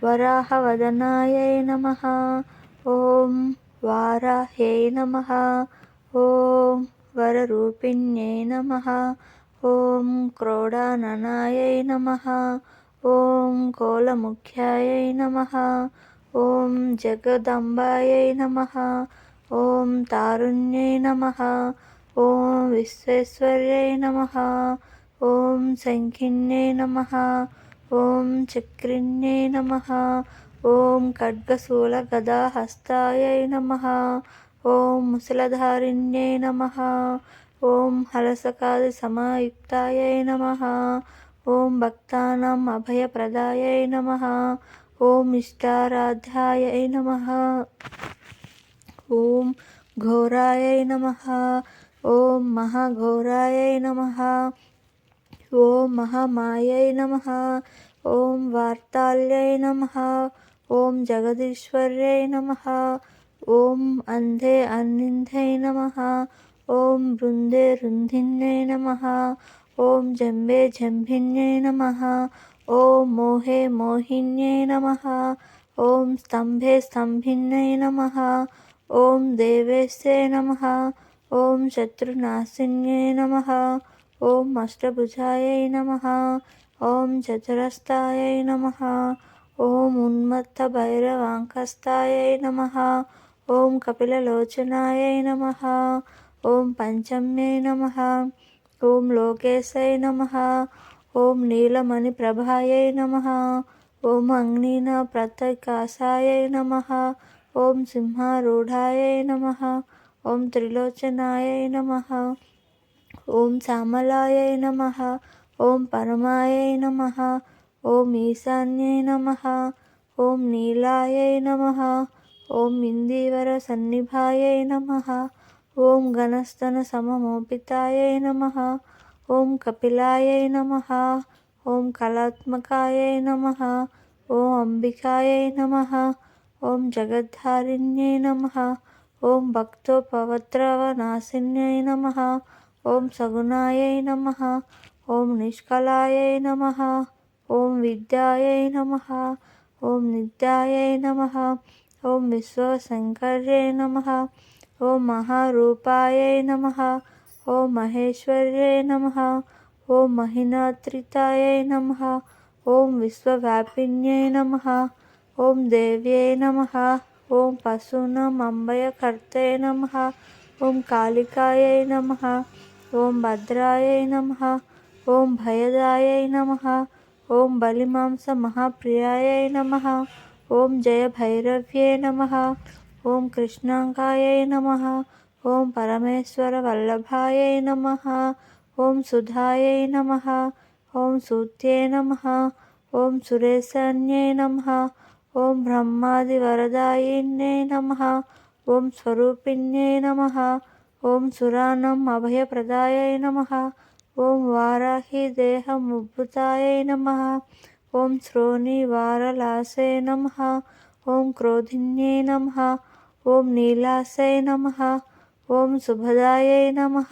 वराहवदनायै नमः। ॐ वाराह्यै नमः। ॐ वररूपिण्यै नमः। ॐ क्रोडाननायै नमः। ॐ कोलमुख्यायै नमः। ॐ जगदम्बायै नमः। ॐ तारुण्यै नमः। ॐ विश्वेश्वर्यै नमः। ॐ शङ्खिन्यै नमः। ॐ चक्रिण्यै नमः। ॐ खड्गशूलगदाहस्तायै नमः। ॐ मुसलधारिण्यै नमः। ॐ हलसकादिसमायुक्तायै नमः। ॐ भक्तानाम् अभयप्रदायै नमः। ॐ इष्टाराध्यायै नमः। ॐ घोरायै नमः। ॐ महाघोरायै नमः। ॐ महामायै नमः। ॐ वार्ताल्यै नमः। ॐ जगदीश्वर्यै नमः। ॐ अन्धे अन्निन्धै नमः। ॐ रुन्धे रुन्धिन्यै नमः। ॐ जम्बे जम्भिन्यै नमः। ॐ मोहे मोहिन्यै नमः। ॐ स्तम्भे स्तम्भिन्यै नमः। ॐ देवेशे नमः। ॐ शत्रुनाशिन्यै नमः। ॐ अष्टभुजायै नमः। ॐ चतुरस्तायै नमः। ॐ उन्मत्तभैरवाङ्कस्तायै नमः। ॐ कपिललोचनायै नमः। ॐ पञ्चम्यै नमः। ॐ लोकेशै नमः। ॐ नीलमणिप्रभायै नमः। ॐ अग्निनाप्रत्यकाशायै नमः। ॐ सिंहारूढायै नमः। ॐ त्रिलोचनायै नमः। ॐ श्यामलायै नमः। ॐ परमायै नमः। ॐ ईशान्यै नमः। ॐ नीलायै नमः। ॐ इन्दीवरसन्निभायै नमः। ॐ घनस्तनसममोपितायै नमः। ॐ कपिलायै नमः। ॐ कलात्मकायै नमः। ॐ अम्बिकायै नमः। ॐ जगद्धारिण्यै नमः। ॐ भक्तोपद्रवनाशिन्यै नमः। ॐ सगुणायै नमः। ॐ निष्कलायै नमः। ॐ विद्यायै नमः। ॐ नित्यायै नमः। ॐ विश्वशङ्कर्यै नमः। ॐ महारूपायै नमः। ॐ महेश्वर्यै नमः। ॐ महिनात्रितायै नमः। ॐ विश्वव्यापिन्यै नमः। ॐ देव्यै नमः। ॐ पशूनाम् अभयकर्त्यै नमः। ॐ कालिकायै नमः। ॐ भद्रायै नमः। ॐ भयदायै नमः। ॐ बलिमांसमहाप्रियायै नमः। ॐ जयभैरव्यै नमः। ॐ कृष्णाङ्गायै नमः। ॐ परमेश्वरवल्लभायै नमः। ॐ सुधायै नमः। ॐ सूत्यै नमः। ॐ सुरेशान्यै नमः। ॐ ब्रह्मादिवरदायिन्यै नमः। ॐ स्वरूपिण्यै नमः। ॐ सुराणाम् अभयप्रदायै नमः। ॐ वाराहीदेहमुद्भूतायै नमः। ॐ श्रोणीवारलासे नमः। ॐ क्रोधिन्यै नमः। ॐ नीलासै नमः। ॐ सुभदायै नमः।